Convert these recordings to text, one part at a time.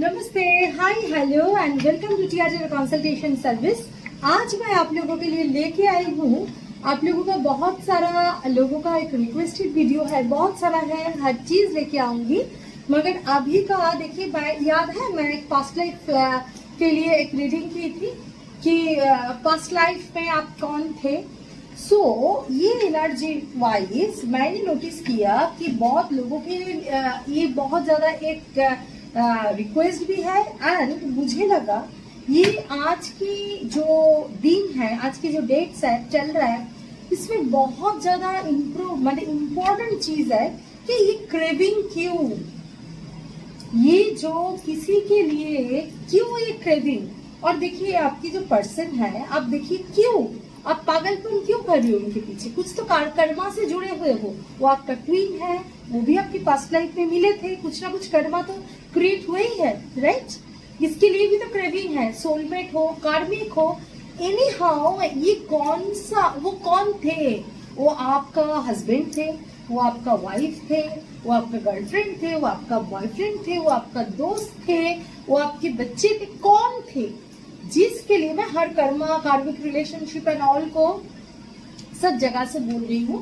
नमस्ते, hi, hello and welcome to TRJ consultation service. आज मैं आप लोगों के लिए लेके आई हूँ, आप लोगों का बहुत सारा लोगों का एक रिक्वेस्टेड वीडियो है, बहुत सारा है, हर चीज लेके आऊंगी। मगर अभी का देखिए, याद है मैं एक पास्ट लाइफ के लिए एक रीडिंग की थी कि पास्ट लाइफ में आप कौन थे। ये एनर्जी वाइज मैंने नोटिस किया कि बहुत लोगों के ये बहुत ज्यादा एक रिक्वेस्ट भी है एंड मुझे लगा ये आज की जो दिन है, आज की जो डेट्स है चल रहा है, इसमें बहुत ज्यादा मतलब इम्पोर्टेंट चीज है कि ये क्रेविंग क्यों, ये जो किसी के लिए क्यों ये क्रेविंग। और देखिए आपकी जो पर्सन है, आप देखिए क्यों आप पागलपन क्यों कर रहे हो उनके पीछे, कुछ तो कर्मा से जुड़े हुए हो। वो आपका क्वीन है, वो भी आपकी पास्ट लाइफ में मिले थे, कुछ ना कुछ कर्मा तो क्रिएट हुए ही है, राइट। इसके लिए भी तो क्रेविंग है, सोलमेट हो, कार्मिक हो, एनी हाउ ये वो कौन थे। वो आपका हस्बैंड थे, वो आपका वाइफ थे, वो आपका गर्लफ्रेंड थे, वो आपका बॉयफ्रेंड थे, वो आपका दोस्त थे, वो आपके बच्चे थे, कौन थे जिसके लिए मैं हर कार्मिक रिलेशनशिप एंड ऑल को सब जगह से बोल रही हूँ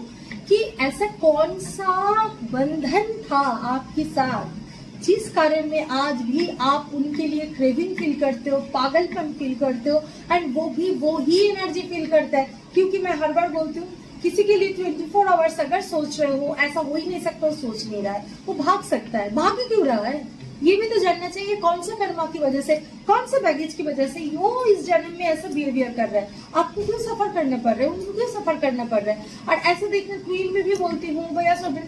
कि ऐसा कौन सा बंधन था आपके साथ जिस कारण में आज भी आप उनके लिए क्रेविंग फील करते हो, पागलपन फील करते हो एंड वो ही एनर्जी फील करता है। क्योंकि मैं हर बार बोलती हूँ किसी के लिए 24 आवर्स अगर सोच रहे हो, ऐसा हो ही नहीं सकता, वो सोच नहीं रहा है, वो भाग सकता है, भाग क्यों रहा है ये भी तो जानना चाहिए। कौन सा कर्मा की वजह से, कौन से बैगेज की वजह से वो इस जन्म में ऐसा बिहेवियर कर रहा है, आपको क्यों सफर करने पड़ रहे हैं, उनको क्यों सफर करना पड़ रहा है। और ऐसे देखने क्वीन में भी बोलती हूँ भैया, सब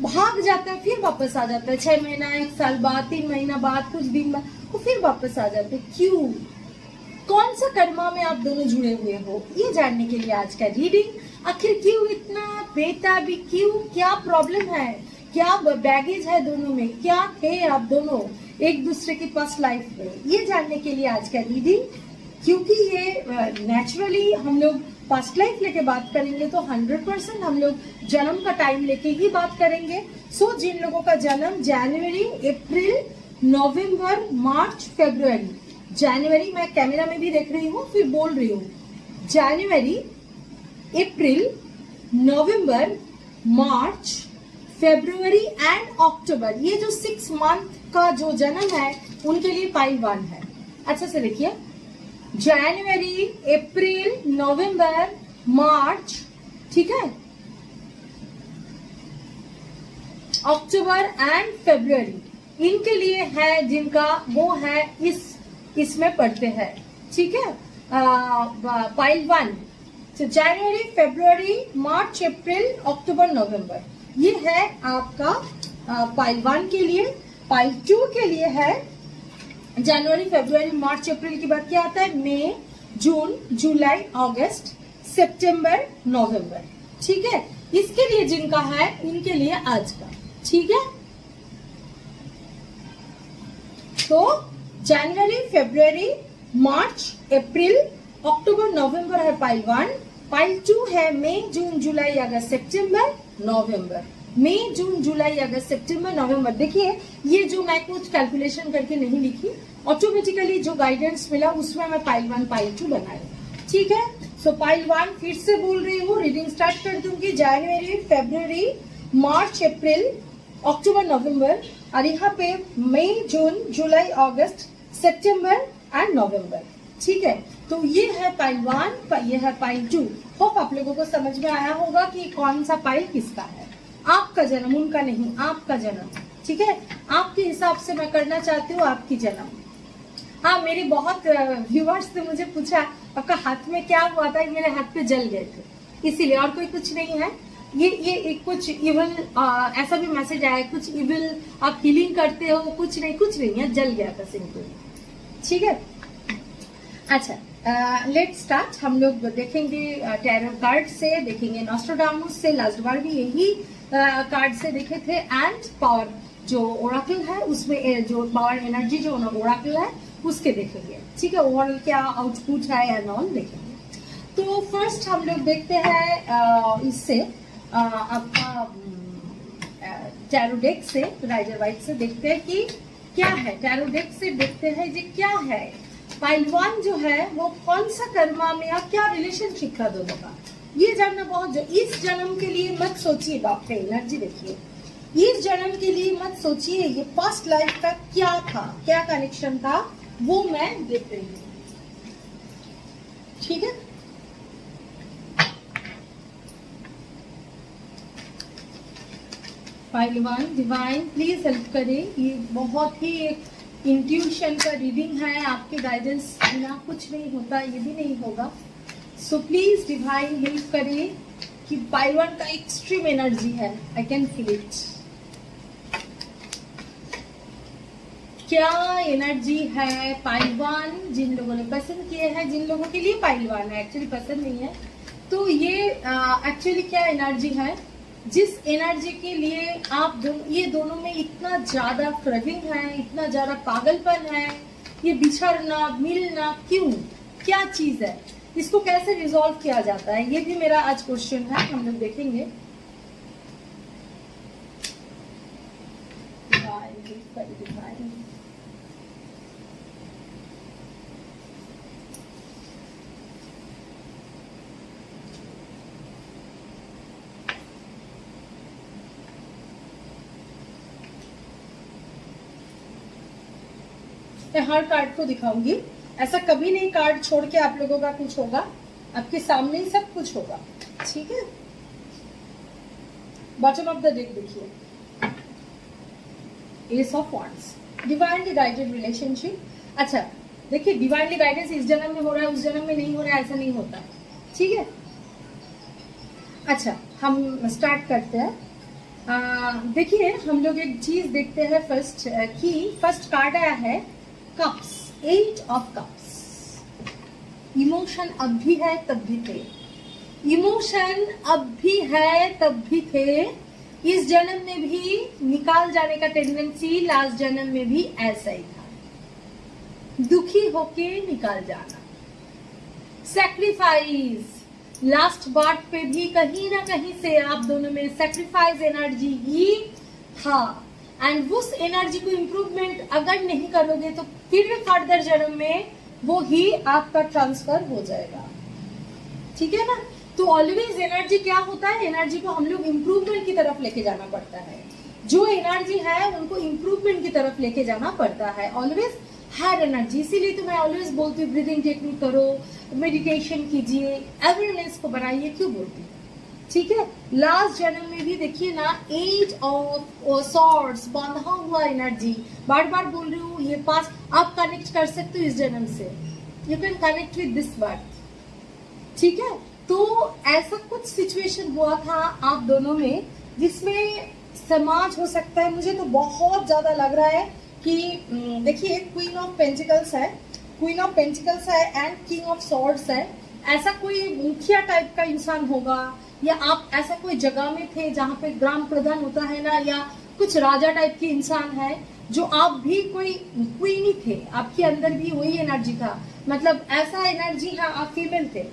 भाग जाता है फिर वापस आ जाता है, 6 महीना 1 साल बाद, 3 महीना बाद, कुछ दिन बाद वो फिर वापस आ जाते हैं। क्यों, कौन सा कर्मा में आप दोनों जुड़े हुए हो, ये जानने के लिए आज का रीडिंग। आखिर क्यों इतना बेताबी, क्यों, क्या प्रॉब्लम है, क्या बैगेज है दोनों में, क्या थे आप दोनों एक दूसरे की पास्ट लाइफ में, ये जानने के लिए आज का रीडिंग। क्योंकि ये नेचुरली हम लोग पास्ट लाइफ लेके बात करेंगे तो 100% हम लोग जन्म का टाइम लेके ही बात करेंगे। जिन लोगों का जन्म जनवरी, अप्रैल, नवंबर, मार्च, फरवरी, जनवरी मैं कैमरा में भी देख रही हूँ फिर बोल रही हूँ, जनवरी, अप्रैल, नवंबर, मार्च, फरवरी एंड अक्टूबर, ये जो 6 मंथ का जो जन्म है उनके लिए पाइल 1 है। अच्छा से देखिए, जनवरी, अप्रैल, नवंबर, मार्च, ठीक है, अक्टूबर एंड फरवरी, इनके लिए है जिनका वो है इसमें पढ़ते हैं, ठीक है, पाइल 1। तो जनवरी, फरवरी, मार्च, अप्रैल, अक्टूबर, नवंबर, ये है आपका पाइल 1 के लिए। पाइल 2 के लिए है जनवरी, फरवरी, मार्च, अप्रैल के बाद क्या आता है, मई, जून, जुलाई, अगस्त, सितंबर, नवंबर, ठीक है। इसके लिए जिनका है इनके लिए आज का, ठीक है। तो जनवरी, फरवरी, मार्च, अप्रैल, अक्टूबर, नवंबर है पाइल 1। पाइल 2 है मई, जून, जुलाई, अगस्त, सितंबर, नवंबर, मई, जून, जुलाई, अगस्त, सितंबर, नवंबर। देखिए ये जो मैं कुछ कैलकुलेशन करके नहीं लिखी, ऑटोमेटिकली जो गाइडेंस मिला उसमें मैं पाइल 1 पाइल 2 बनाई, ठीक है। पाइल 1 फिर से बोल रही हूँ, रीडिंग स्टार्ट कर दूंगी, जनवरी, फरवरी, मार्च, अप्रैल, अक्टूबर, नवंबर, और यहाँ पे मई, जून, जुलाई, अगस्त, सितंबर एंड नवंबर, ठीक है। तो ये है पाइल 1, ये है पाइल 2। होप आप लोगों को समझ में आया होगा कि कौन सा पाइल किसका है। आपका जन्म, उनका नहीं, आपका जन्म, ठीक है। आपके हिसाब से मैं करना चाहती हूँ आपकी जन्म। हाँ, मेरे बहुत व्यूअर्स ने मुझे पूछा आपका हाथ में क्या हुआ था, मेरे हाथ पे जल गए थे, इसीलिए, और कोई कुछ नहीं है। ये कुछ इविल ऐसा भी मैसेज आया, कुछ इविल आप हीलिंग करते हो, कुछ नहीं है, जल गया था सिंपल, ठीक है। अच्छा, लेट्स स्टार्ट। हम लोग देखेंगे टैरो कार्ड से, देखेंगे नॉस्ट्राडामस से, लास्ट बार भी यही कार्ड से देखे थे, एंड पावर जो ओराकल है उसमें जो पावर एनर्जी जो ओराकल है उसके देखेंगे, ठीक है। ओवरऑल क्या आउटपुट है एंड ऑल देखेंगे। तो फर्स्ट हम लोग देखते हैं इससे आपका टैरो डेक से, राइडर वाइट से देखते हैं कि क्या है, टैरो डेक से देखते हैं ये क्या है। पाइल 1 जो है वो कौन सा कर्मा में या क्या रिलेशनशिप था दोनों का, ये जानना बहुत इस जन्म के लिए मत सोचिए। डॉक्टर एनर्जी देखिए, इस जन्म के लिए मत सोचिए, ये पास्ट लाइफ का क्या था, क्या कनेक्शन था, वो मैं देख रही हूँ। ठीक है, पाइल 1 डिवाइन प्लीज हेल्प करें। ये बहुत ही एक इंट्यूशन का रीडिंग है, आपके गाइडेंस बिना कुछ नहीं होता, ये भी नहीं होगा। सो प्लीज डिवाइन हेल्प करें कि पाइल 1 का एक्सट्रीम एनर्जी है, आई कैन फील इट। क्या एनर्जी है पाइल 1 जिन लोगों ने पसंद किए हैं, जिन लोगों के लिए पाइल 1 है, एक्चुअली पसंद नहीं है, तो ये एक्चुअली क्या एनर्जी है, जिस एनर्जी के लिए आप ये दोनों में इतना ज्यादा क्रेविंग है, इतना ज्यादा पागलपन है, ये बिछड़ना मिलना क्यों, क्या चीज है, इसको कैसे रिजॉल्व किया जाता है, ये भी मेरा आज क्वेश्चन है, हम लोग देखेंगे। मैं हर कार्ड को दिखाऊंगी, ऐसा कभी नहीं कार्ड छोड़ के आप लोगों का कुछ होगा, आपके सामने ही सब कुछ होगा। ठीक है, बॉटम ऑफ द डेक देखिए, S of wands, divinely guided relationship. अच्छा देखिए, डिवाइनली गाइडेंस इस जन्म में हो रहा है, उस जन्म में नहीं हो रहा है, ऐसा नहीं होता। ठीक है, अच्छा हम स्टार्ट करते हैं। देखिए हम लोग एक चीज देखते हैं फर्स्ट, कि फर्स्ट कार्ड आया है कप्स, 8 ऑफ कप्स। इमोशन अब भी है तब भी थे, इमोशन अब भी है तब भी थे, इस जन्म में भी निकाल जाने का टेंडेंसी, लास्ट जन्म में भी ऐसा ही था, दुखी होके निकाल जाना, सैक्रिफाइस, लास्ट बात पे भी कहीं ना कहीं से आप दोनों में सैक्रिफाइस एनर्जी ही था, एंड उस एनर्जी को इम्प्रूवमेंट अगर नहीं करोगे तो फिर फर्दर जन्म में वो ही आपका ट्रांसफर हो जाएगा। ठीक है ना, तो ऑलवेज एनर्जी क्या होता है, एनर्जी को हम लोग इम्प्रूवमेंट की तरफ लेके जाना पड़ता है, जो एनर्जी है उनको इम्प्रूवमेंट की तरफ लेके जाना पड़ता है, ऑलवेज हर एनर्जी। इसीलिए तो मैं ऑलवेज बोलती हूँ ब्रीदिंग टेक्निक करो, मेडिटेशन कीजिए, अवेयरनेस को बनाइए, क्यों बोलती हूँ। ठीक है, लास्ट जन्म में भी देखिए ना, 8 ऑफ सॉर्ड्स, बांधा हुआ एनर्जी, बार बार बोल रही हूँ, ये पास आप कनेक्ट कर सकते हो इस जन्म से, you can connect with this birth. ठीक है, तो ऐसा कुछ सिचुएशन हुआ था आप दोनों में, जिसमें समाज हो सकता है, मुझे तो बहुत ज्यादा लग रहा है कि देखिए क्वीन ऑफ पेंटिकल्स है, क्वीन ऑफ पेंटिकल्स है एंड किंग ऑफ सॉर्ड्स है, ऐसा कोई मुखिया टाइप का इंसान होगा, या आप ऐसा कोई जगह में थे जहाँ पे ग्राम प्रधान होता है ना, या कुछ राजा टाइप के इंसान है, जो आप भी कोई क्वीन ही थे, आपके अंदर भी वही एनर्जी था, मतलब ऐसा एनर्जी है, आप फीमेल थे,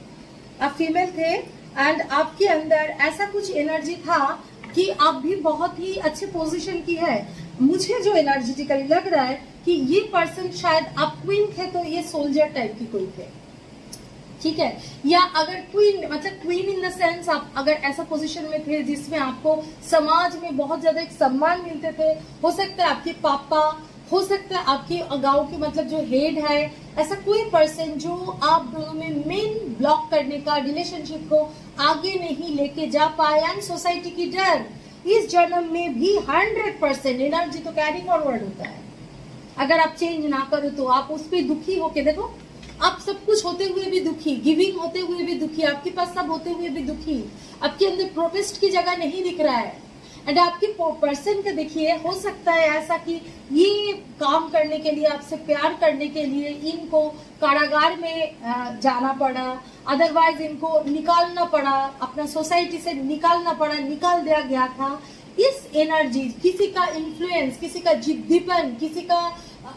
आप फीमेल थे एंड आपके अंदर ऐसा कुछ एनर्जी था कि आप भी बहुत ही अच्छे पोजीशन की है। मुझे जो एनर्जेटिकली लग रहा है कि ये पर्सन शायद आप क्वीन थे तो ये सोल्जर टाइप की कोई थे। ठीक है, या अगर क्वीन मतलब क्वीन इन द सेंस आप अगर ऐसा पोजीशन में थे जिसमें आपको समाज में बहुत ज्यादा एक सम्मान मिलते थे, हो सकता है आपके पापा, हो सकता है आपके गांव के मतलब जो हेड है, ऐसा कोई पर्सन जो आप दोनों में मेन ब्लॉक करने का, रिलेशनशिप को आगे नहीं लेके जा पाए, एंड सोसाइटी की डर, इस जन्म में भी 100% एनर्जी तो कैरी फॉरवर्ड होता है। अगर आप चेंज ना करो तो आप उस पर दुखी होके देखो, आप सब कुछ होते हुए भी दुखी, गिविंग होते हुए भी दुखी, आपके पास सब होते हुए भी दुखी, आपके अंदर प्रोटेस्ट की जगह नहीं दिख रहा है, एंड आपके पर्सन का देखिए, हो सकता है ऐसा कि ये काम करने के लिए, आपसे प्यार करने के लिए इनको कारागार में जाना पड़ा, अदरवाइज इनको निकालना पड़ा, अपना सोसाइटी से निकालना पड़ा, निकाल दिया गया था। इस एनर्जी, किसी का इन्फ्लुएंस, किसी का जिद्दीपन, किसी का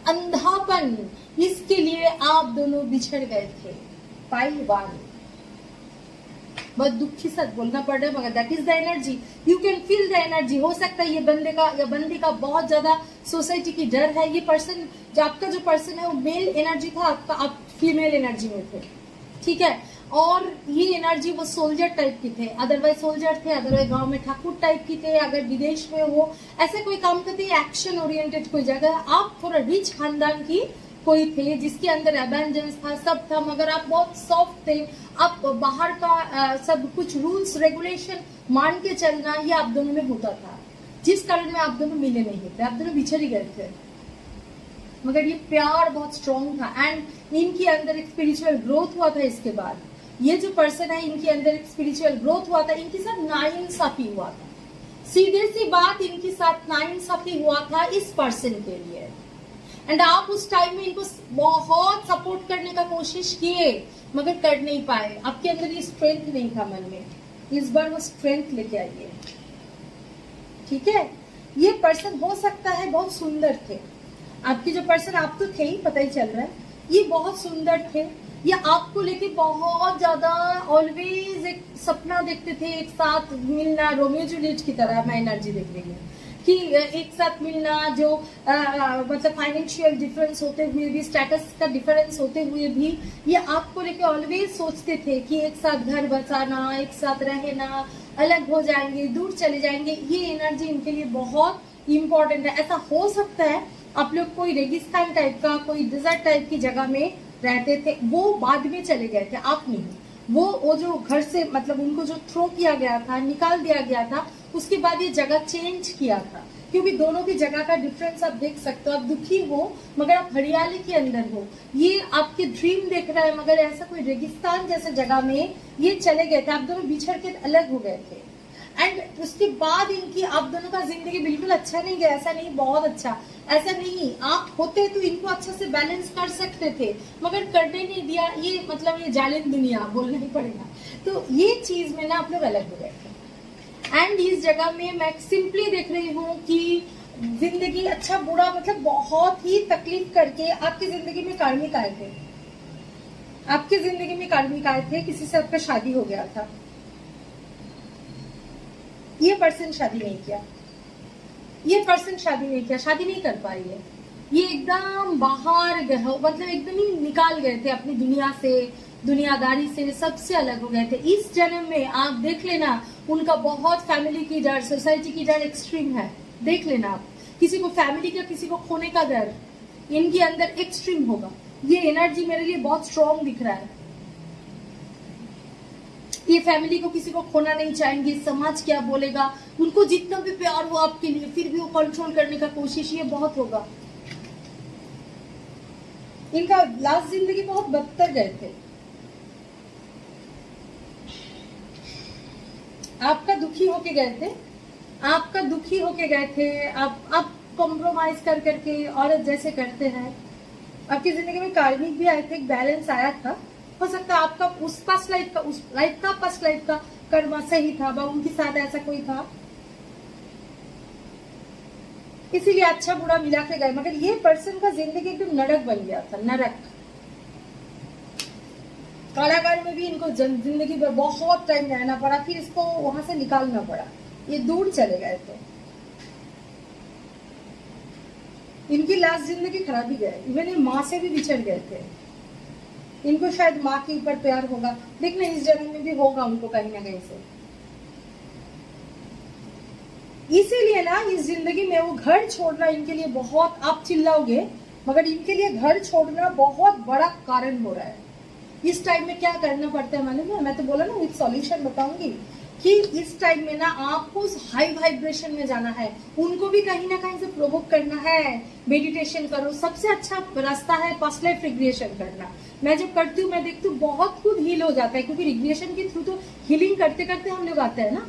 अंधापन, इसके लिए आप दोनों बिछड़ गए थे। पाइल 1 बहुत दुखी साथ बोलना पड़ रहा है, मगर that is the energy, you can feel the energy. हो सकता है ये बंदे का या बंदी का बहुत ज्यादा सोसाइटी की डर है। ये पर्सन जो आपका जो पर्सन है वो मेल एनर्जी था, आपका आप फीमेल एनर्जी में थे, ठीक है। और ये एनर्जी वो सोल्जर टाइप की थे, अदरवाइज सोल्जर थे, अदरवाइज गांव में ठाकुर टाइप की थे, अगर विदेश में हो ऐसे कोई काम करते, एक्शन ओरिएंटेड कोई जगह। आप थोड़ा रिच खानदान की कोई थे जिसके अंदर एबेंडेंस था, सब था, मगर आप बहुत सॉफ्ट थे। आप बाहर का सब कुछ रूल्स रेगुलेशन मान के चलना, ये आप दोनों में होता था, जिस कारण में आप दोनों मिले नहीं थे, आप दोनों बिछड़ ही गए थे। मगर ये प्यार बहुत स्ट्रॉन्ग था एंड इनके अंदर एक स्पिरिचुअल ग्रोथ हुआ था। इसके बाद ये जो पर्सन है इनके अंदर एक स्पिरिचुअल ग्रोथ हुआ था। इनके साथ नाइंसाफी हुआ था, सीधे सी बात, इनके साथ नाइंसाफी हुआ था इस पर्सन के लिए। एंड आप उस टाइम में इनको बहुत सपोर्ट करने का कोशिश किए मगर कर नहीं पाए, आपके अंदर ये स्ट्रेंथ नहीं था मन में। इस बार वो स्ट्रेंथ लेके आइए, ठीक है। ये पर्सन हो सकता है बहुत सुंदर थे, आपके जो पर्सन, आप तो थे ही, पता ही चल रहा है, ये बहुत सुंदर थे। ये आपको लेके बहुत ज्यादा ऑलवेज एक सपना देखते थे, एक साथ मिलना, रोमियो जूलियट की तरह मैं एनर्जी देख रही हूँ कि एक साथ मिलना, जो मतलब फाइनेंशियल डिफरेंस होते हुए भी, स्टेटस का डिफरेंस होते हुए भी, ये आपको लेके ऑलवेज सोचते थे कि एक साथ घर बसाना, एक साथ रहना, अलग हो जाएंगे, दूर चले जाएंगे। ये एनर्जी इनके लिए बहुत इंपॉर्टेंट है। ऐसा हो सकता है आप लोग कोई रेगिस्तान टाइप का, कोई डिजर्ट टाइप की जगह में रहते थे, वो बाद में चले गए थे, आप नहीं। वो जो घर से मतलब उनको जो थ्रो किया गया था, निकाल दिया गया था, उसके बाद ये जगह चेंज किया था, क्योंकि दोनों की जगह का डिफरेंस आप देख सकते हो। आप दुखी हो मगर आप हरियाली के अंदर हो, ये आपके ड्रीम देख रहा है, मगर ऐसा कोई रेगिस्तान जैसे जगह में ये चले गए थे, आप दोनों बिछड़ के अलग हो गए थे। एंड उसके बाद इनकी आप दोनों का जिंदगी बिल्कुल अच्छा नहीं गया, ऐसा नहीं, बहुत अच्छा, ऐसा नहीं, आप होते तो इनको अच्छा से बैलेंस कर सकते थे मगर करने नहीं दिया। ये मतलब ये जालिम दुनिया बोलना ही पड़ेगा। तो ये चीज में ना आप लोग अलग हो गए थे। एंड इस जगह में मैं सिंपली देख रही हूँ कि जिंदगी अच्छा बुरा मतलब बहुत ही तकलीफ करके आपकी जिंदगी में कार्मिक आए थे, आपकी जिंदगी में कार्मिक आए थे, किसी से आपका शादी हो गया था, ये पर्सन शादी नहीं किया, ये पर्सन शादी नहीं किया, शादी नहीं कर पाई है, ये एकदम बाहर गए, मतलब एकदम ही निकाल गए थे अपनी दुनिया से, दुनियादारी से, सबसे अलग हो गए थे। इस जन्म में आप देख लेना उनका बहुत फैमिली की डर, सोसाइटी की डर एक्सट्रीम है, देख लेना आप, किसी को फैमिली का, किसी को खोने का डर इनके अंदर एक्सट्रीम होगा। ये एनर्जी मेरे लिए बहुत स्ट्रॉन्ग दिख रहा है। ये फैमिली को किसी को खोना नहीं चाहेंगे, समाज क्या बोलेगा, उनको जितना भी प्यार हो आपके लिए फिर भी वो कंट्रोल करने का कोशिश ये बहुत होगा। इनका लास्ट जिंदगी बहुत बदतर गए थे, आपका दुखी होके गए थे, आपका दुखी होके गए थे। आप कॉम्प्रोमाइज कर करके औरत जैसे करते हैं, आपकी जिंदगी में कार्मिक भी आए थे, एक बैलेंस आया था। हो सकता है आपका उस पास्ट लाइफ का, उस लाइफ का, पास्ट लाइफ का कर्म सही था, उनके साथ ऐसा कोई था, इसीलिए अच्छा बुरा मिला के गए। मगर ये पर्सन का जिंदगी एकदम नरक बन गया था, नरक। कारागार में भी इनको जिंदगी में बहुत टाइम रहना पड़ा, फिर इसको वहां से निकालना पड़ा, ये दूर चले गए थे। इनकी लास्ट जिंदगी खराब ही गए, इवन ये माँ से भी बिछड़ गए थे। इनको शायद माँ के ऊपर प्यार होगा, देखना इस जन्म में भी होगा उनको कहीं ना कहीं से। इसीलिए ना इस जिंदगी में वो घर छोड़ना इनके लिए बहुत, आप चिल्लाओगे मगर इनके लिए घर छोड़ना बहुत बड़ा कारण हो रहा है। इस टाइम में क्या करना पड़ता है मालूम है, मैं तो बोला ना विद सॉल्यूशन बताऊंगी कि इस टाइम में ना आपको उस हाई वाइब्रेशन में जाना है, उनको भी कहीं ना कहीं से प्रोवोक करना है। मेडिटेशन करो, सबसे अच्छा रास्ता है पास्ट लाइफ रिग्रेशन करना। मैं जब करती हूँ मैं देखती हूँ बहुत खुद हील हो जाता है, क्योंकि रिग्रेशन के थ्रू तो हीलिंग करते करते हम लोग आते हैं ना,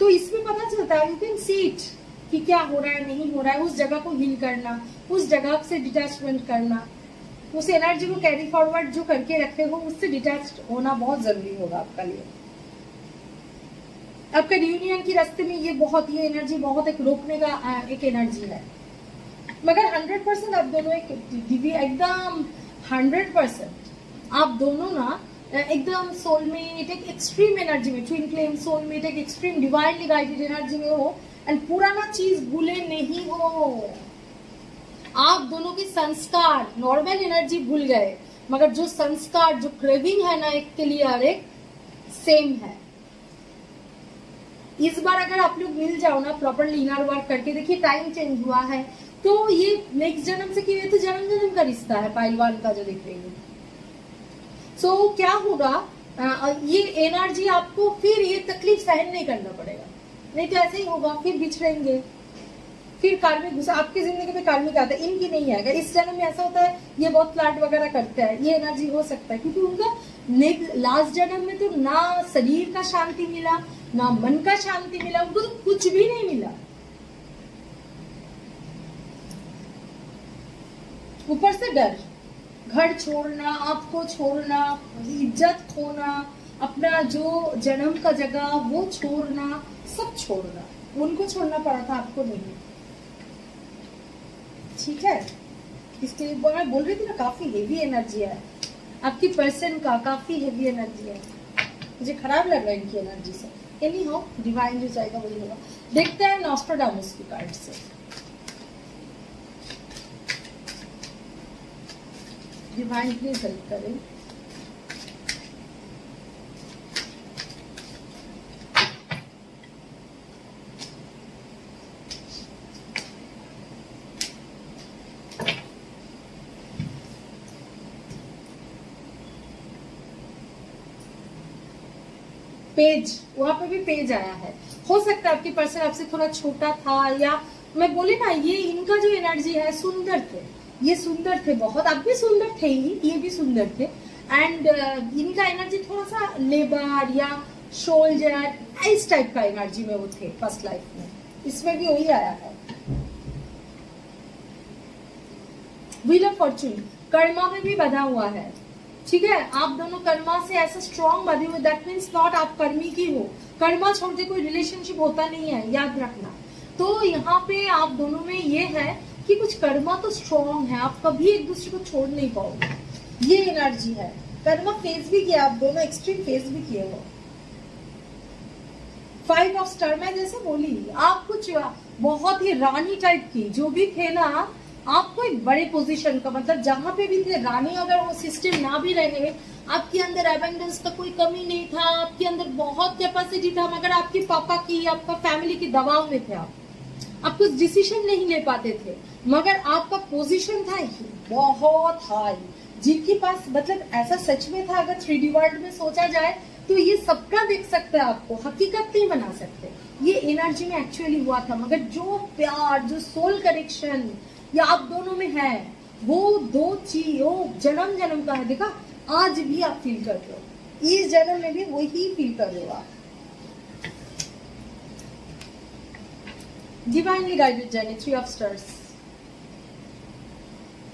तो इसमें पता चलता है, यू कैन सी इट कि क्या हो रहा है, नहीं हो रहा है, उस जगह को हील करना, उस जगह से डिटैचमेंट करना, उस एनर्जी को कैरी फॉरवर्ड जो करके रखे हो उससे डिटैच होना बहुत जरूरी होगा आपका लिए। आपका रियूनियन की रास्ते में ये एनर्जी बहुत एक रोकने का एक एनर्जी है। मगर 100% आप दोनों एकदम 100% आप दोनों ना एकदम सोलमेट, एक एक्सट्रीम एनर्जी में, ट्विन फ्लेम सोलमेट, एक एक्सट्रीम डिवाइनली गाइडेड एनर्जी में हो एंड पुराना चीज भूले नहीं हो। आप दोनों के संस्कार, नॉर्मल एनर्जी भूल गए, मगर जो संस्कार, जो क्रेविंग है ना एक के लिए और एक, सेम है। इस बार अगर आप लोग मिल जाओ ना प्रॉपरली इनर वर्क करके, देखिए टाइम चेंज हुआ है, तो ये नेक्स्ट जन्म से क्यों, तो जन्म जन्म का रिश्ता है पहलवान का जो देख रही हूँ। सो क्या होगा, ये एनर्जी आपको फिर ये तकलीफ सहन नहीं करना पड़ेगा, नहीं तो ऐसे ही होगा, फिर बिछड़ेंगे, फिर कार्मिक गुस्सा आपकी जिंदगी में कार्मिक आता है, इनकी नहीं आएगा। इस जन्म में ऐसा होता है ये बहुत प्लाट वगैरह करते हैं, ये एनर्जी हो सकता है क्योंकि उनका लास्ट जन्म में तो ना शरीर का शांति मिला, ना मन का शांति मिला, उनको तो कुछ भी नहीं मिला। ऊपर से डर, घर छोड़ना, आपको छोड़ना, इज्जत खोना, अपना जो जन्म का जगह वो छोड़ना, सब छोड़ना, उनको छोड़ना पड़ा था, आपको नहीं। ठीक है, इसलिए मैं बोल रही थी ना काफी हेवी एनर्जी है आपकी पर्सन का, काफी हेवी एनर्जी है, मुझे खराब लग रहा है इनकी एनर्जी से। एनी हो, डिवाइन जो जाएगा वही होगा। देखते हैं नॉस्ट्राडामस की कार्ड से, डिवाइन प्लीज हेल्प करें। पेज, वहां पे भी पेज आया है। हो सकता है आपकी पर्सन आपसे थोड़ा छोटा था, या मैं बोले ना ये इनका जो एनर्जी है, सुंदर थे, ये सुंदर थे बहुत, आप भी सुंदर थे ही, ये भी सुंदर थे, एंड इनका एनर्जी थोड़ा सा लेबर या सोल्जर इस टाइप का एनर्जी में वो थे फर्स्ट लाइफ में, इसमें भी वही आया है। व्हील ऑफ फॉर्चून कर्मा में भी बधा हुआ है, ठीक है, आप दोनों कर्मा से ऐसा स्ट्रॉन्ग बधे हुए, दैट मीन्स नॉट आप कर्मी की हो, कर्मा छोड़ के कोई रिलेशनशिप होता नहीं है, याद रखना। तो यहाँ पे आप दोनों में ये है कि कुछ कर्मा तो स्ट्रॉन्ग है, आप कभी एक दूसरे को छोड़ नहीं पाओगे, ये एनर्जी है। कर्मा फेस भी किया, आप दोनों एक्सट्रीम फेस भी किए हो। 5 ऑफ स्टार, मैं जैसे बोली आप कुछ बहुत ही रानी टाइप की जो भी थे ना, आपको एक बड़े पोजीशन का, मतलब जहां पे भी थे रानी, अगर वो सिस्टम ना भी रहे, आपके अंदर एबंडेंस का कोई कमी नहीं था, आपके अंदर बहुत कैपेसिटी था, मगर आपके पापा की, आपका फैमिली के दबाव में थे, आप कुछ डिसीजन नहीं ले पाते थे, मगर आपका पोजीशन था बहुत हाई, जिनके पास, मतलब ऐसा सच में था, अगर 3D वर्ल्ड में सोचा जाए तो ये सबका देख सकते हैं, आपको हकीकत नहीं बना सकते, ये एनर्जी में एक्चुअली हुआ था। मगर जो प्यार, जो सोल कनेक्शन या आप दोनों में है, वो दो चीज, वो जन्म जन्म का है, देखा आज भी आप फील कर रहे हो, इस जन्म में भी वही फील कर रहे हो आप। Divinely guided journey, 3 of stars,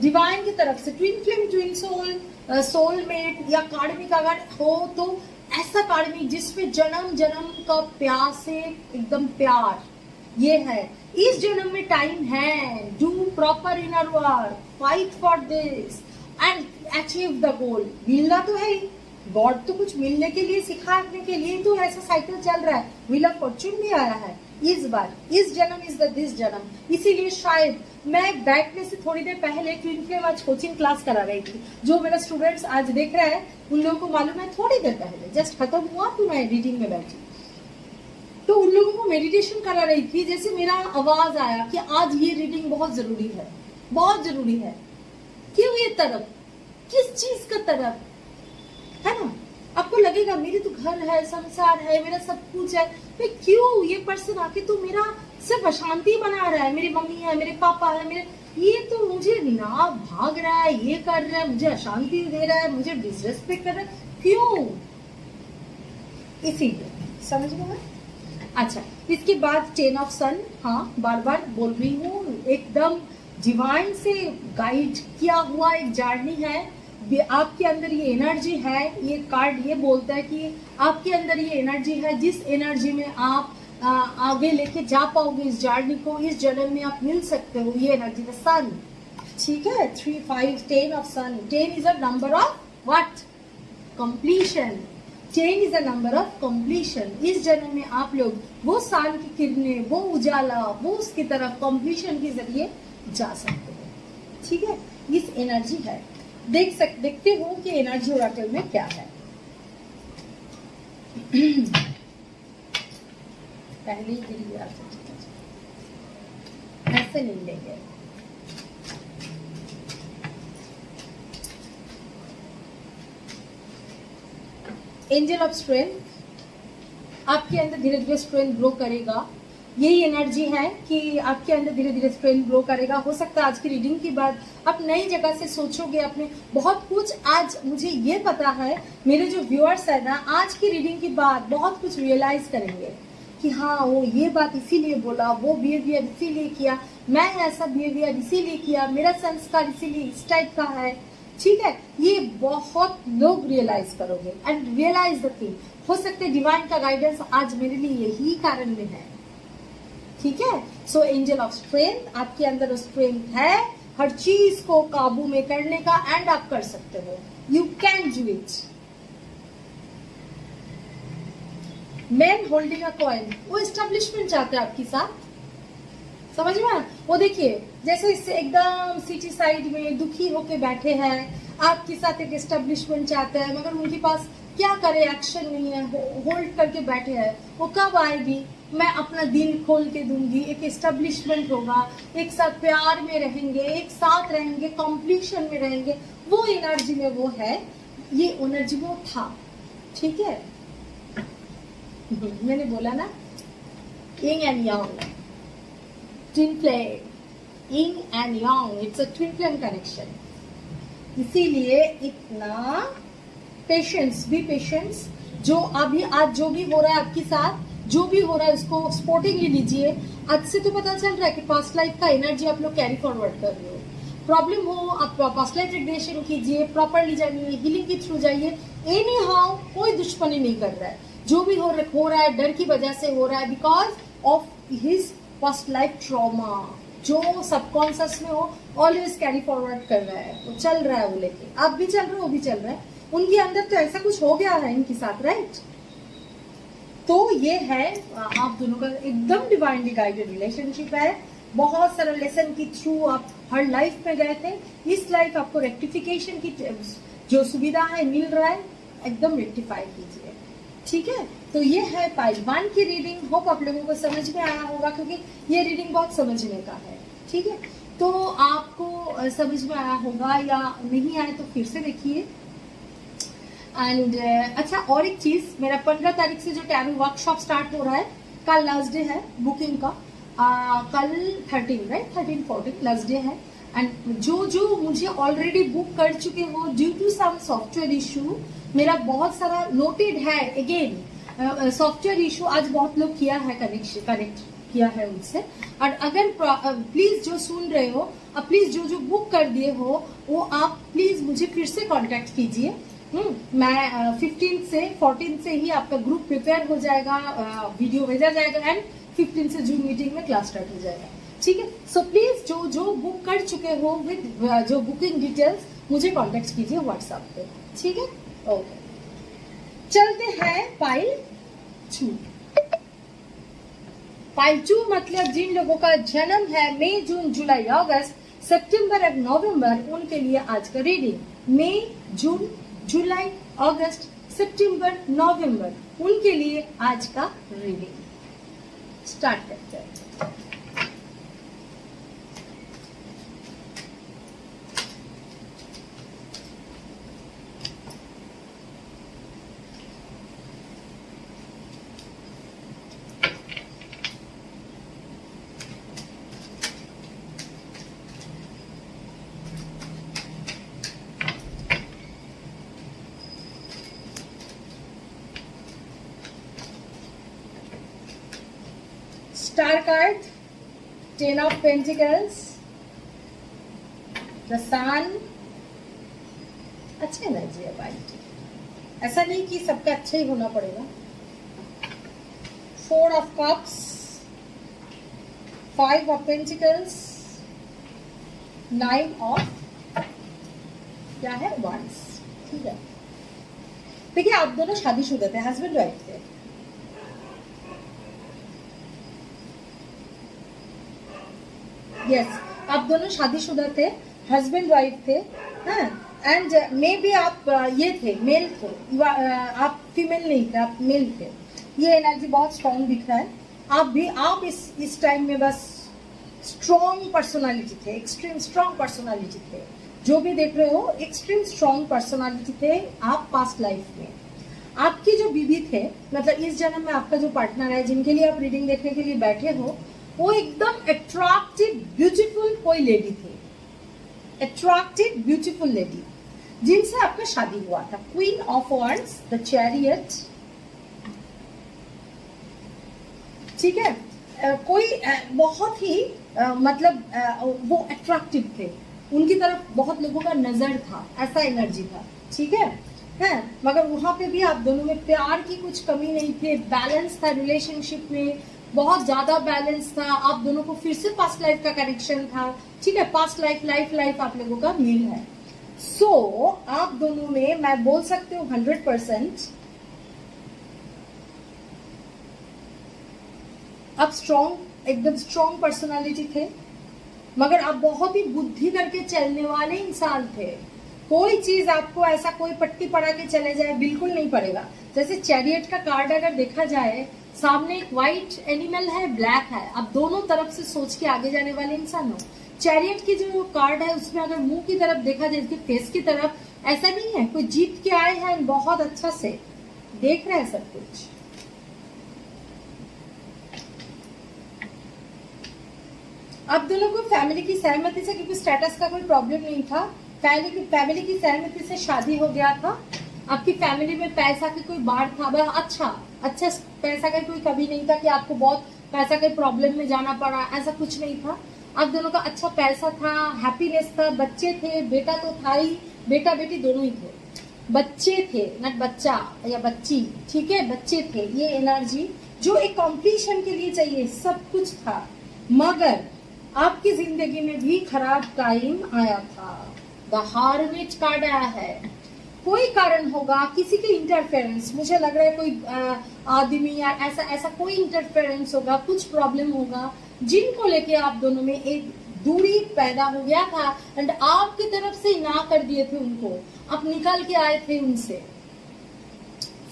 divine की तरफ से twin flame, twin soul, soulmate या कार्मिक अगर हो तो ऐसा कार्मिक जिसमें जन्म जन्म का प्यार से एकदम प्यार, ये है। इस जन्म में टाइम है, do proper inner work, fight for this and achieve the goal. मिलना तो है ही, गॉड तो कुछ मिलने के लिए, सिखाने के लिए तो ऐसा साइकिल चल रहा है। व्हील ऑफ फॉर्चून भी आया है इस बार, इस जन्म इज द दिस जन्म। इसीलिए शायद मैं बैठने से थोड़ी देर पहले ट्विन फ्लेम आज कोचिंग क्लास करा रही थी, जो मेरा स्टूडेंट्स आज देख रहे हैं उन लोगों को मालूम है, थोड़ी देर पहले जस्ट खत्म हुआ तो मैं रीडिंग में बैठी, तो उन लोगों को मेडिटेशन करा रही थी। जैसे मेरा आवाज आया कि आज ये रीडिंग बहुत जरूरी है, बहुत जरूरी है। क्यों ये तरफ, किस चीज का तरफ है ना, आपको लगेगा मेरी तो घर है, संसार है, मेरा सब कुछ है, तो क्यों ये पर्सन आके तो मेरा सिर्फ अशांति बना रहा है, मेरी मम्मी है, मेरे पापा है, मेरे ये तो मुझे ना भाग रहा है, ये कर रहा है, मुझे अशांति दे रहा है, मुझे डिसरेस्पेक्ट कर रहा है, क्यों? इसीलिए, समझ गए? अच्छा, इसके बाद 10 ऑफ सन, हाँ बार बार बोल रही हूँ, एकदम डिवाइन से गाइड किया हुआ एक जर्नी है। आपके अंदर ये एनर्जी है, ये कार्ड ये बोलता है कि आपके अंदर ये एनर्जी है, जिस एनर्जी में आप आगे लेके जा पाओगे इस जर्नी को, इस जन्म में आप मिल सकते हो, ये एनर्जी है सन, ठीक है। 3, 5, 10 of sun, 10 is a number of what, completion. 10 is the number of completion. इस जन्म में आप लोग वो साल की किरणें, वो उजाला, वो उसकी तरफ कंप्लीशन के जरिए जा सकते हो। ठीक है, इस एनर्जी है। देखते हो कि एनर्जी ओरेकल में क्या है। पहले ही गिर गया, ऐसे नहीं लेंगे। एंजल ऑफ स्ट्रेंथ आपके अंदर धीरे धीरे स्ट्रेंथ ग्रो करेगा। यही एनर्जी है कि आपके अंदर धीरे धीरे स्ट्रेंथ ग्रो करेगा। हो सकता है आज की रीडिंग के बाद आप नई जगह से सोचोगे, अपने बहुत कुछ। आज मुझे ये पता है, मेरे जो व्यूअर्स है ना, आज की रीडिंग के बाद बहुत कुछ रियलाइज करेंगे कि हाँ, वो ये बात इसीलिए बोला, वो बिहेवियर इसीलिए किया, मैं ऐसा बिहेवियर इसीलिए किया, मेरा संस्कार इसीलिए इस टाइप का है। ठीक है, ये बहुत लोग रियलाइज करोगे एंड रियलाइज द थिंग। हो सकते डिवाइन का गाइडेंस आज मेरे लिए यही कारण में है। ठीक है, सो एंजल ऑफ स्ट्रेंथ, आपके अंदर स्ट्रेंथ है हर चीज को काबू में करने का, एंड आप कर सकते हो। You can do it. Man holding a coin, वो एस्टेब्लिशमेंट चाहते हैं आपके साथ, समझ में। वो देखिए, जैसे इससे एकदम सिटी साइड में दुखी होके बैठे हैं, आपके साथ एक एस्टेब्लिशमेंट चाहते हैं, मगर उनके पास क्या करे, एक्शन नहीं है, होल्ड करके बैठे हैं। वो कब आएगी, मैं अपना दिल खोल के दूंगी, एक एस्टेब्लिशमेंट होगा, एक साथ प्यार में रहेंगे, एक साथ रहेंगे, कंप्लीशन में रहेंगे। वो एनर्जी में वो है, ये एनर्जी वो था। ठीक है, मैंने बोला ना, yin and yang, twin flame, yin and yang, it's a twin flame connection. इसीलिए इतना पेशेंस, बी पेशेंस। जो अभी आज जो भी हो रहा है आपके साथ, जो भी हो रहा है उसको स्पोर्टिंगली लीजिए। आज से तो पता चल रहा है कि पास्ट लाइफ का एनर्जी आप लोग कैरी फॉरवर्ड कर रहे हो। प्रॉब्लम हो, आप पास्ट लाइफ रिग्रेशन कीजिए, प्रॉपरली जानिए, हीलिंग के थ्रू जाइए। एनी हाउ कोई दुश्मनी नहीं कर रहा है। जो भी हो रहा है डर की वजह से हो रहा है, because of his past life trauma, जो सबकॉन्शियस में हो ऑलवेज कैरी फॉरवर्ड कर रहा है, वो चल रहा है, वो लेके आप भी चल रहे हो, वो भी चल रहा है। उनके अंदर तो ऐसा कुछ हो गया है इनके साथ, राइट। तो ये है आप दोनों का एकदम डिवाइनली गाइडेड रिलेशनशिप है। बहुत सारा लेसन के थ्रू आप हर लाइफ में गए थे। इस लाइफ आपको रेक्टिफिकेशन की जो सुविधा है मिल रहा है, एकदम रेक्टिफाई कीजिए। ठीक है, तो ये है पाइल 1 की रीडिंग। होप आप लोगों को समझ में आया होगा, क्योंकि ये रीडिंग बहुत समझने का है। ठीक है, तो आपको समझ में आया होगा, या नहीं आया तो फिर से देखिए। एंड अच्छा, और एक चीज, मेरा 15 तारीख से जो टैरो वर्कशॉप स्टार्ट हो रहा है, कल लास्ट डे है बुकिंग का। कल 13 राइट, 13-14 लास्ट डे है। एंड जो मुझे ऑलरेडी बुक कर चुके हो due to some software issue, मेरा बहुत सारा नोटेड है। अगेन सॉफ्टवेयर इशू आज बहुत लोग किया है, कनेक्ट किया है उनसे। और अगर प्लीज जो सुन रहे हो, प्लीज जो बुक कर दिए हो, वो आप प्लीज मुझे फिर से कांटेक्ट कीजिए। मैं 15 से 14 से ही आपका ग्रुप प्रिपेयर हो जाएगा, वीडियो भेजा जाएगा, एंड 15 से जूम मीटिंग में क्लास स्टार्ट हो जाएगा। ठीक है, सो प्लीज जो बुक कर चुके हो विद जो बुकिंग डिटेल्स मुझे कांटेक्ट कीजिए व्हाट्सएप पे। ठीक है, ओके। चलते हैं पाइल 2। पाइल 2 मतलब जिन लोगों का जन्म है मई, जून, जुलाई, अगस्त, सितंबर और नवंबर, उनके लिए आज का रीडिंग। मई, जून, जुलाई, अगस्त, सितंबर, नवंबर, उनके लिए आज का रीडिंग स्टार्ट करते हैं। Star card, 10 of Pentacles, the Sun। अच्छे एनर्जी है भाई, ऐसा नहीं कि सबका अच्छा ही होना पड़ेगा। 4 of Cups, 5 of Pentacles, 9 of क्या है, Wands। ठीक है, देखिए आप दोनों शादीशुदा थे, हस्बैंड वाइफ थे। यस, आप दोनों शादीशुदा थे, हस्बैंड वाइफ थे, हाँ। एंड मे बी आप ये थे, मेल थे, आप फीमेल नहीं थे, आप मेल थे। ये एनर्जी बहुत स्ट्रॉन्ग दिख रहा है। आप इस टाइम में बस स्ट्रॉन्ग पर्सनालिटी थे, एक्सट्रीम स्ट्रॉन्ग पर्सनालिटी थे। जो भी देख रहे हो एक्सट्रीम स्ट्रॉन्ग पर्सनालिटी थे आप पास्ट लाइफ में। आपकी जो बीवी थे, मतलब इस जन्म में आपका जो पार्टनर है, जिनके लिए आप रीडिंग देखने के लिए बैठे हो, वो एकदम अट्रैक्टिव ब्यूटीफुल कोई लेडी थी, अट्रैक्टिव ब्यूटीफुल लेडी, जिनसे आपका शादी हुआ था। Queen of wands, the chariot, ठीक है। कोई बहुत ही मतलब वो अट्रैक्टिव थे, उनकी तरफ बहुत लोगों का नजर था, ऐसा एनर्जी था, ठीक है। मगर वहां पे भी आप दोनों में प्यार की कुछ कमी नहीं थी, बैलेंस था रिलेशनशिप में, बहुत ज्यादा बैलेंस था। आप दोनों को फिर से पास्ट लाइफ का कनेक्शन था, ठीक है। पास्ट लाइफ आप लोगों का मिल है। सो आप दोनों में मैं बोल सकती हूँ 100% आप स्ट्रॉन्ग, एकदम स्ट्रॉन्ग पर्सनालिटी थे, मगर आप बहुत ही बुद्धि करके चलने वाले इंसान थे। कोई चीज आपको ऐसा कोई पट्टी पड़ा के चले जाए, बिल्कुल नहीं पड़ेगा। जैसे चैरियट का कार्ड अगर देखा जाए, सामने एक व्हाइट एनिमल है, ब्लैक है, आप दोनों तरफ से सोच के आगे जाने वाले इंसान हो। चैरियट की जो कार्ड है उसमें अगर मुंह की तरफ देखा जाए, इसके फेस की तरफ, ऐसा नहीं है कोई जीत के आए हैं, बहुत अच्छा से देख रहे हैं सब कुछ। आप दोनों को फैमिली की सहमति से, क्योंकि स्टेटस का कोई प्रॉब्लम नहीं था, फैमिली की सहमति से शादी हो गया था। आपकी फैमिली में पैसा की कोई बाढ़ था, अच्छा पैसा का कोई कभी नहीं था कि आपको बहुत पैसा के प्रॉब्लम में जाना पड़ा, ऐसा कुछ नहीं था। आप दोनों का अच्छा पैसा था, हैप्पीनेस था, बच्चे थे, बेटा तो था ही, बेटा बेटी दोनों ही थे, बच्चे थे, नट बच्चा या बच्ची, ठीक है, बच्चे थे। ये एनर्जी जो एक कॉम्पिटिशन के लिए चाहिए, सब कुछ था। मगर आपकी जिंदगी में भी खराब टाइम आया था। द हार्वेस्ट कार्ड आया है। कोई कारण होगा, किसी के इंटरफेरेंस, मुझे लग रहा है कोई आदमी या ऐसा कोई इंटरफेरेंस होगा, कुछ प्रॉब्लम होगा, जिनको लेके आप दोनों में एक दूरी पैदा हो गया था एंड आपकी तरफ से ना कर दिए थे उनको, आप निकल के आए थे उनसे।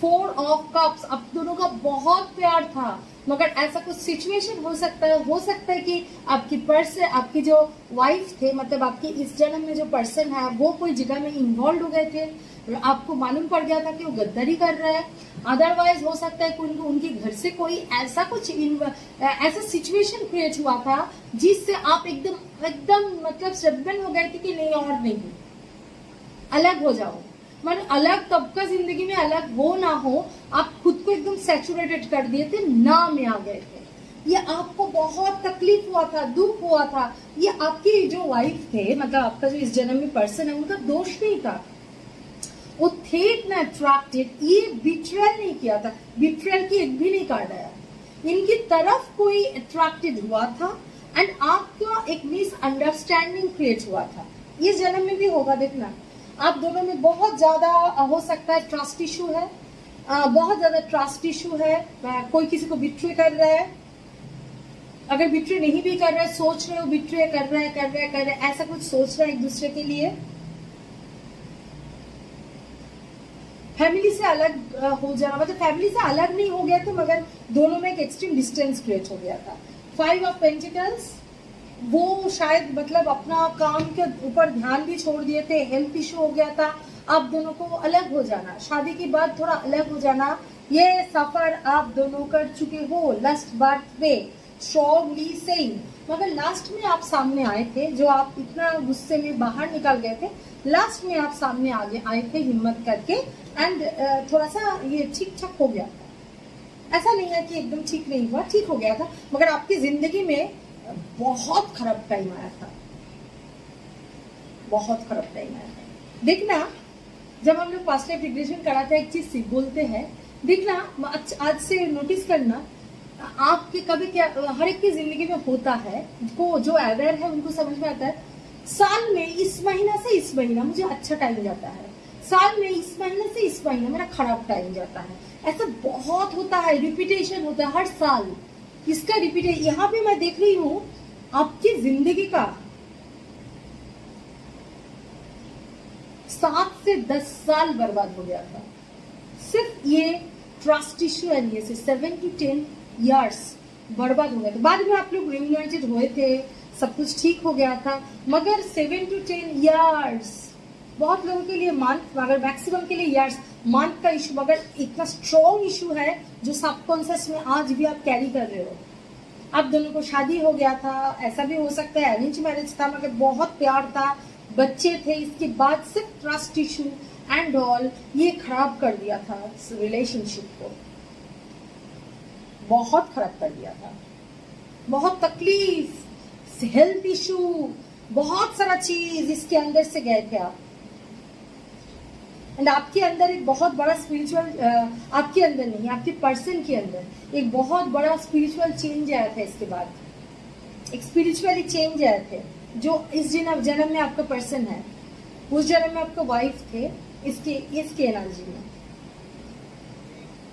4 ऑफ कप्स, आप दोनों का बहुत प्यार था, मगर ऐसा कुछ सिचुएशन हो सकता है कि आपकी पर्सन, आपकी जो वाइफ थे, मतलब आपकी इस जन्म में जो पर्सन है, वो कोई जगह में इन्वॉल्व हो गए थे, आपको मालूम पड़ गया था कि वो गद्दारी कर रहा है। अदरवाइज हो सकता है कि उनके घर से कोई ऐसा कुछ ऐसा सिचुएशन क्रिएट हुआ था जिससे आप एकदम मतलब स्टेबल हो गए थे कि नहीं और नहीं, अलग हो जाओ। मतलब अलग तबका जिंदगी में अलग हो ना हो, आप खुद को एकदम सैचुरेटेड कर दिए थे, ना में आ गए थे। ये आपको बहुत तकलीफ हुआ था, दुख हुआ था। ये आपकी जो वाइफ थे, मतलब आपका जो इस जन्म में पर्सन है, उनका दोष नहीं था, वो थे इतना अट्रैक्टेड, ये बिट्रेयल नहीं किया था, बिट्रेयल की एक भी नहीं कार्ड आया, इनकी तरफ कोई अट्रैक्टेड हुआ था एंड आपका एक मिसअंडरस्टैंडिंग क्रिएट हुआ था। ये जन्म में भी होगा, देखना आप दोनों में बहुत ज्यादा हो सकता है ट्रस्ट इशू है, बहुत ज्यादा ट्रस्ट इशू है। कोई किसी को बिट्रे कर रहा है, अगर बिट्रे नहीं भी कर रहा है, सोच रहे हो बिट्रे कर रहा है, ऐसा कुछ सोच रहा है एक दूसरे के लिए। फैमिली से अलग हो जाना, मतलब फैमिली से अलग नहीं हो गया था, मगर दोनों में एक एक्सट्रीम डिस्टेंस क्रिएट हो गया था। 5 ऑफ पेंटिकल्स, वो शायद मतलब अपना काम के ऊपर ध्यान भी छोड़ दिए थे, हेल्थ इशू हो गया था, आप दोनों को अलग हो जाना, शादी के बाद थोड़ा अलग हो जाना, ये सफर आप दोनों कर चुके हो। लस्ट बर्थ वे स्ट्रॉन्गली सेइंग, मगर लास्ट में आप सामने आए थे, जो आप इतना गुस्से में बाहर निकल गए थे, लास्ट में आप सामने आगे आए थे हिम्मत करके एंड थोड़ा सा ये ठीक ठाक हो गया था। ऐसा नहीं है कि एकदम ठीक नहीं हुआ, ठीक हो गया था, मगर आपकी जिंदगी में बहुत खराब टाइम आया था, बहुत खराब टाइम आया था। देखना जब हम लोग पास्ट लाइफ रिग्रेशन कराते हैं, एक चीज बोलते हैं, देखना आज से नोटिस करना, आपके कभी क्या हर एक की जिंदगी में होता है, को जो अवेयर है उनको समझ में आता है, साल में इस महीना से इस महीना मुझे अच्छा टाइम जाता है, साल में इस महीने से इस महीने मेरा खराब टाइम जाता है। ऐसा बहुत होता है, रिपीटेशन होता है हर साल। इसका रिपीटेशन यहाँ पे मैं देख रही हूँ आपकी जिंदगी का 7 से 10 साल बर्बाद हो गया था सिर्फ ये ट्रस्ट इश्यू एंड ये से 7 to 10 years बर्बाद हो गया था। बाद में आप लोग रियूनाइटेड हुए थे, सब कुछ ठीक हो गया था, मगर 7 to 10 years बहुत लोगों के लिए मंथ, मगर मैक्सिमम के लिए ईयर्स, मंथ का इशू मगर इतना स्ट्रॉन्ग इशू है जो सबकॉन्शियस में आज भी आप कैरी कर रहे हो। आप दोनों को शादी हो गया था, ऐसा भी हो सकता है अरेंज मैरिज था, मगर बहुत प्यार था, बच्चे थे, इसके बाद सिर्फ ट्रस्ट इशू एंड ऑल ये खराब कर दिया था रिलेशनशिप को, बहुत खराब कर दिया था। बहुत तकलीफ, हेल्थ इशू, बहुत सारा चीज इसके अंदर से गए थे आप। एंड आपके अंदर एक बहुत बड़ा स्पिरिचुअल, आपके अंदर नहीं, आपके पर्सन के अंदर एक बहुत बड़ा स्पिरिचुअल चेंज आया था। इसके बाद एक स्पिरिचुअली चेंज आए थे जो इस जन्म में आपका पर्सन है, उस जन्म में आपका वाइफ थे। इसके एनर्जी में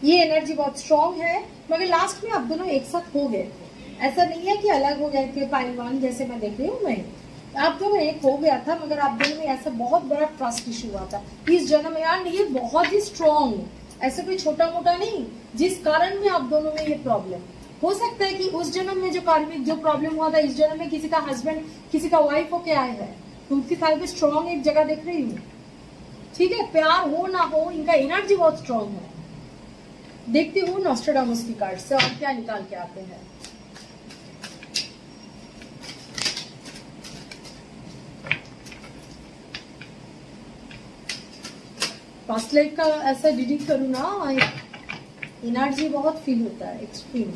ये एनर्जी बहुत स्ट्रॉन्ग है, मगर लास्ट में आप दोनों एक साथ हो गए थे। ऐसा नहीं है कि अलग हो गए थे पाइलवान जैसे मैं देख रही हूँ। मैं आप दोनों एक हो गया था, मगर आप दोनों में ऐसा बहुत बड़ा ट्रस्ट इशू हुआ था इस जन्म में यार। ये बहुत ही स्ट्रॉन्ग, ऐसा कोई छोटा मोटा नहीं, जिस कारण में आप दोनों में ये प्रॉब्लम हो सकता है कि उस जन्म में जो कार्मिक जो प्रॉब्लम हुआ था, इस जन्म में किसी का हस्बैंड किसी का वाइफ होके आए हैं, तो उनकी साइड में स्ट्रॉन्ग एक जगह देख रही हूँ। ठीक है, प्यार हो ना हो, इनका एनर्जी बहुत स्ट्रॉन्ग है। देखती हूँ नॉस्ट्राडामस की कार्ड से और क्या निकाल के आते हैं। पास्ट लाइफ का ऐसा रीडिंग करूँ ना, एनर्जी बहुत फील होता है, एक्सट्रीम।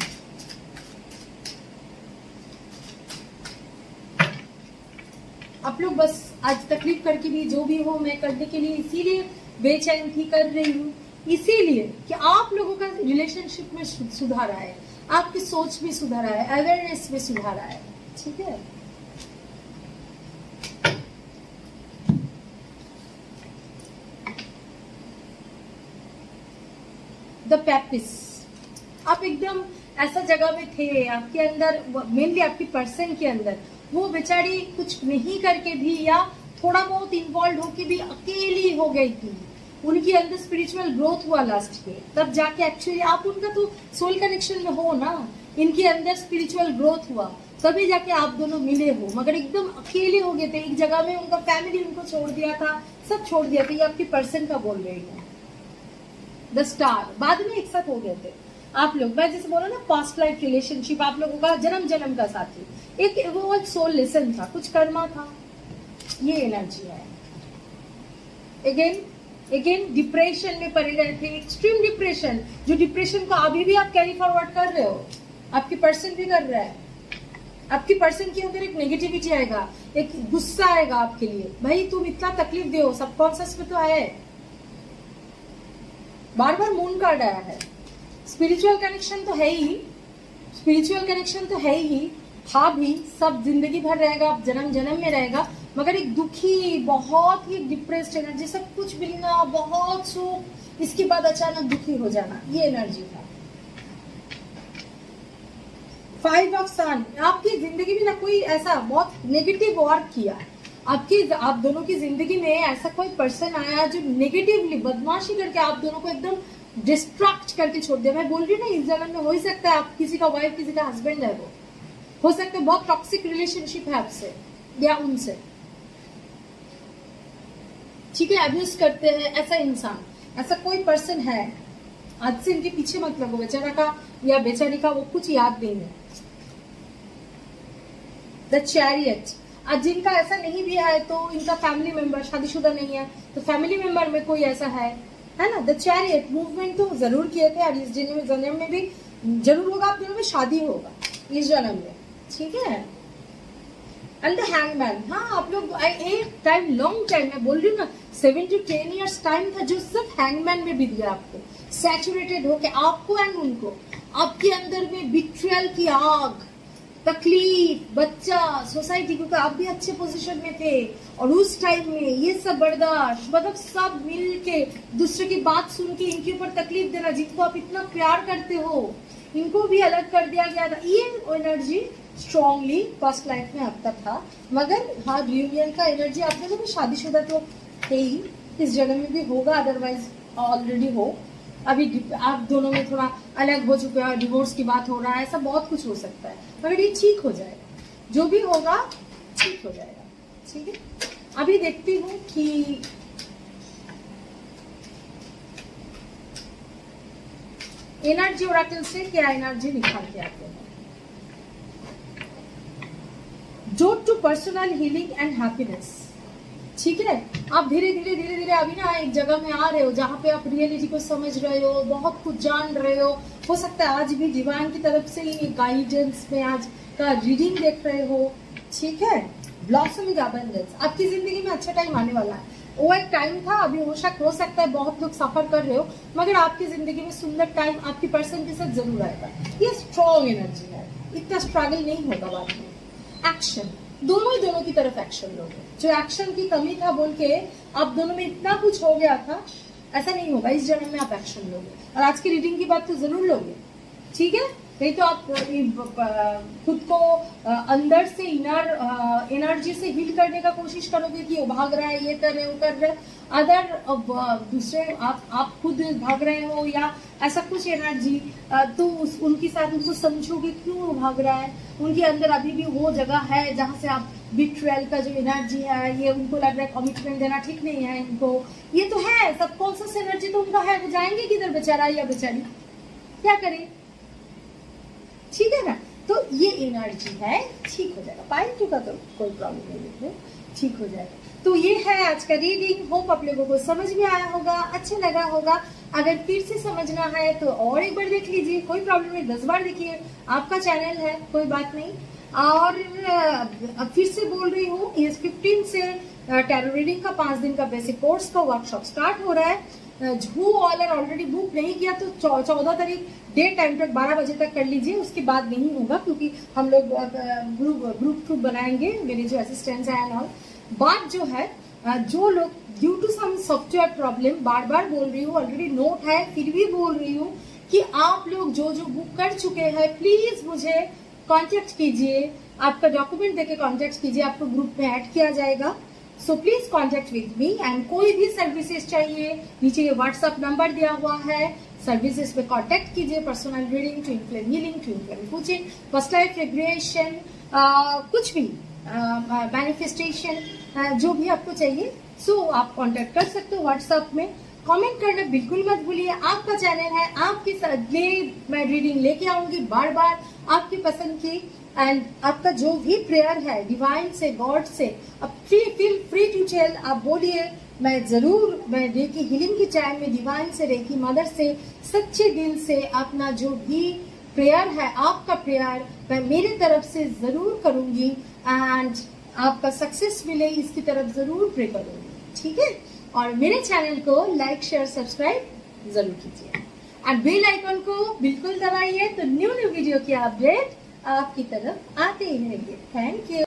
आप लोग बस आज तकलीफ करके भी जो भी हो मैं करने के लिए इसीलिए बेचैन थी, कर रही हूँ इसीलिए कि आप लोगों का रिलेशनशिप में सुधार आए, आपकी सोच में सुधार आए, अवेयरनेस में सुधार आए। ठीक है, द पैपिस, आप एकदम ऐसा जगह में थे, आपके अंदर मेनली आपकी पर्सन के अंदर वो बेचारी कुछ नहीं करके भी या थोड़ा बहुत इन्वॉल्व होके भी अकेली हो गई थी। उनके अंदर स्पिरिचुअल ग्रोथ हुआ लास्ट में, तब जाके एक्चुअली आप उनका तो सोल कनेक्शन में हो ना, इनके अंदर स्पिरिचुअल ग्रोथ हुआ तभी जाके आप दोनों मिले हो, मगर एकदम अकेले हो गए थे एक जगह में। उनका फैमिली उनको छोड़ दिया था, सब छोड़ दिया था। ये आपकी पर्सन का बोल रही हूँ, द स्टार। बाद में एक साथ हो गए थे आप लोग। मैं जैसे बोला ना, पास्ट लाइफ रिलेशनशिप, आप लोगों का जन्म जन्म का साथी, वो एक सोल लेसन था, कुछ कर्मा था, ये एनर्जी है। अगेन डिप्रेशन में पड़े रहे थे, एक्सट्रीम डिप्रेशन, जो डिप्रेशन को अभी भी आप कैरी फॉरवर्ड कर रहे हो, आपकी पर्सन भी कर रहा है। आपकी पर्सन के अंदर एक नेगेटिविटी आएगा, एक गुस्सा आएगा आपके लिए, भाई तुम इतना तकलीफ दे हो, सबकॉन्शियस में तो है। बार बार मून कार्ड आया है। स्पिरिचुअल कनेक्शन तो है ही, स्पिरिचुअल कनेक्शन तो है ही, था भी, सब जिंदगी भर रहेगा, जन्म जन्म में रहेगा, मगर एक दुखी, बहुत ही डिप्रेस्ड एनर्जी, सब कुछ मिलना, बहुत सुख, इसके बाद अचानक दुखी हो जाना, ये एनर्जी था। 5 ऑफ सन, आपकी जिंदगी में ना कोई ऐसा बहुत नेगेटिव वर्क किया, आप दोनों की जिंदगी में ऐसा कोई पर्सन आया जो नेगेटिवली बदमाशी करके आप दोनों को एकदम डिस्ट्रैक्ट करके छोड़ दिया। मैं बोल रही हूँ ना, इस जन्म में हो ही सकता है आप किसी का वाइफ किसी का हस्बैंड है, वो हो सकता है बहुत टॉक्सिक रिलेशनशिप है आपसे या उनसे। ठीक है, अब्यूज करते हैं, ऐसा इंसान, ऐसा कोई पर्सन है। आज से इनके पीछे मत लगो, बेचारा का या बेचारी का वो कुछ याद नहीं है। द चैरियट, आज जिनका ऐसा नहीं भी है तो इनका फैमिली मेंबर शादीशुदा नहीं है, तो फैमिली मेंबर में कोई ऐसा है ना। द चैरियट मूवमेंट तो जरूर किए थे, और इस जन्म में भी जरूर होगा, आप दोनों में शादी होगा इस जन्म में। ठीक है, एंड द हैंगमैन, हाँ आप लोग एक टाइम, लॉन्ग टाइम, मैं बोल रही हूँ ना 7 to 10 years टाइम था जो सिर्फ हैंगमैन में बीत गया आपको, सैचुरेटेड होके आपको एंड उनको, आपके अंदर में बिट्रियल की आग, तकलीफ, बच्चा, सोसाइटी, क्योंकि आप भी अच्छे पोजीशन में थे और उस टाइम में ये सब बर्दाश्त, मतलब सब मिल के दूसरे की बात सुन के इनके ऊपर तकलीफ देना, जिनको आप इतना प्यार करते हो, इनको भी अलग कर दिया गया था। ये एनर्जी स्ट्रांगली पास्ट लाइफ में अब तक था, मगर हाँ रियूनियन का एनर्जी आप लोगों भी शादीशुदा तो थे ही, इस जगह में भी होगा, अदरवाइज ऑलरेडी हो। अभी आप दोनों में थोड़ा अलग हो चुके हैं, डिवोर्स की बात हो रहा है, ऐसा बहुत कुछ हो सकता है, मगर ये ठीक हो जाएगा, जो भी होगा ठीक हो जाएगा। ठीक है, अभी देखती हूँ कि एनर्जी ओरेकल से क्या एनर्जी निकाल के आते हैं। Road to personal healing and happiness. ठीक है, आप धीरे धीरे अभी ना एक जगह में आ रहे हो जहाँ पे आप रियलिटी को समझ रहे हो, बहुत कुछ जान रहे हो सकता है आज भी डिवाइन की तरफ से ही गाइडेंस में आज का रीडिंग देख रहे हो। ठीक है, ब्लॉसमिंग अबंडेंस, आपकी जिंदगी में अच्छा टाइम आने वाला है। वो एक टाइम था, अभी हो सकता है बहुत लोग सफर कर रहे हो, मगर आपकी जिंदगी में सुंदर टाइम आपकी पर्सन के साथ जरूर आएगा। ये स्ट्रॉन्ग एनर्जी है, इतना स्ट्रगल नहीं होगा बाद में। एक्शन, दोनों की तरफ एक्शन लोगे। जो एक्शन की कमी था बोल के आप दोनों में इतना कुछ हो गया था, ऐसा नहीं होगा। इस जन्म में आप एक्शन लोगे और आज की रीडिंग की बात तो जरूर लोगे। ठीक है, नहीं तो आप खुद को अंदर से इनर एनर्जी से हील करने का कोशिश करोगे कि वो भाग रहा है, ये कर रहे, वो कर रहे, अदर दूसरे आप खुद भाग रहे हो या ऐसा कुछ एनर्जी, तो उनके साथ उनको समझोगे क्यों वो भाग रहा है। उनके अंदर अभी भी वो जगह है जहाँ से आप बिट्रेयल का जो एनर्जी है, ये उनको लग रहा है कमिटमेंट देना ठीक नहीं है इनको, ये तो है सबकॉन्शियस एनर्जी तो उनका है, वो जाएंगे किधर बेचारा या बेचारी, क्या करें। ठीक है ना, तो ये एनर्जी है, ठीक हो जाएगा। पाइन टू का तो कोई प्रॉब्लम नहीं है, ठीक हो जाएगा। तो ये है आज का रीडिंग, होप आप लोगों को समझ में आया होगा, अच्छा लगा होगा। अगर फिर से समझना है तो और एक बार देख लीजिए, कोई प्रॉब्लम नहीं, 10 बार देखिए, आपका चैनल है, कोई बात नहीं। और फिर से बोल रही हूँ, इस 15 से टैरो रीडिंग का 5 दिन का बेसिक कोर्स का वर्कशॉप स्टार्ट हो रहा है। हु ऑल ऑलरेडी बुक नहीं किया तो 14 तारीख डे टाइम तक 12 बजे तक कर लीजिए, उसके बाद नहीं होगा क्योंकि हम लोग ग्रुप बनाएंगे, मेरे जो असिस्टेंट्स हैं एंड ऑल। बात जो है, जो लोग due to some software problem, बार बार बोल रही हूँ, ऑलरेडी नोट है फिर भी बोल रही हूँ कि आप लोग जो बुक कर चुके हैं प्लीज मुझे कांटेक्ट कीजिए, आपका डॉक्यूमेंट देके कांटेक्ट कीजिए, आपको ग्रुप में ऐड किया जाएगा। So please contact with me and कोई भी सर्विसेज चाहिए, नीचे ये व्हाट्सएप नंबर दिया हुआ है, सर्विसेज पे कांटेक्ट कीजिए। Personal reading, twin flame healing, twin flame coaching, first life regression, कुछ भी मैनिफेस्टेशन, जो भी आपको चाहिए सो आप कांटेक्ट कर सकते हो व्हाट्सएप में। कमेंट करना बिल्कुल मत भूलिए, आपका चैनल है, आपके साथ मैं रीडिंग लेके आऊंगी बार बार आपकी पसंद की। एंड आपका जो भी प्रेयर है डिवाइन से, गॉड से, अब फील फ्री टू टेल, आप बोलिए, मैं जरूर, मैं रेकी हीलिंग की टाइम में डिवाइन से, रेकी मदर से सच्चे दिल से अपना जो भी प्रेयर है, आपका प्रेयर मैं मेरी तरफ से जरूर करूंगी एंड आपका सक्सेस मिले इसकी तरफ जरूर प्रे करूंगी। ठीक है, और मेरे चैनल को लाइक शेयर सब्सक्राइब जरूर कीजिए एंड बेल आइकन को बिल्कुल दबाइए, तो न्यू वीडियो की अपडेट आपकी तरफ आते ही रहेंगे। Thank you.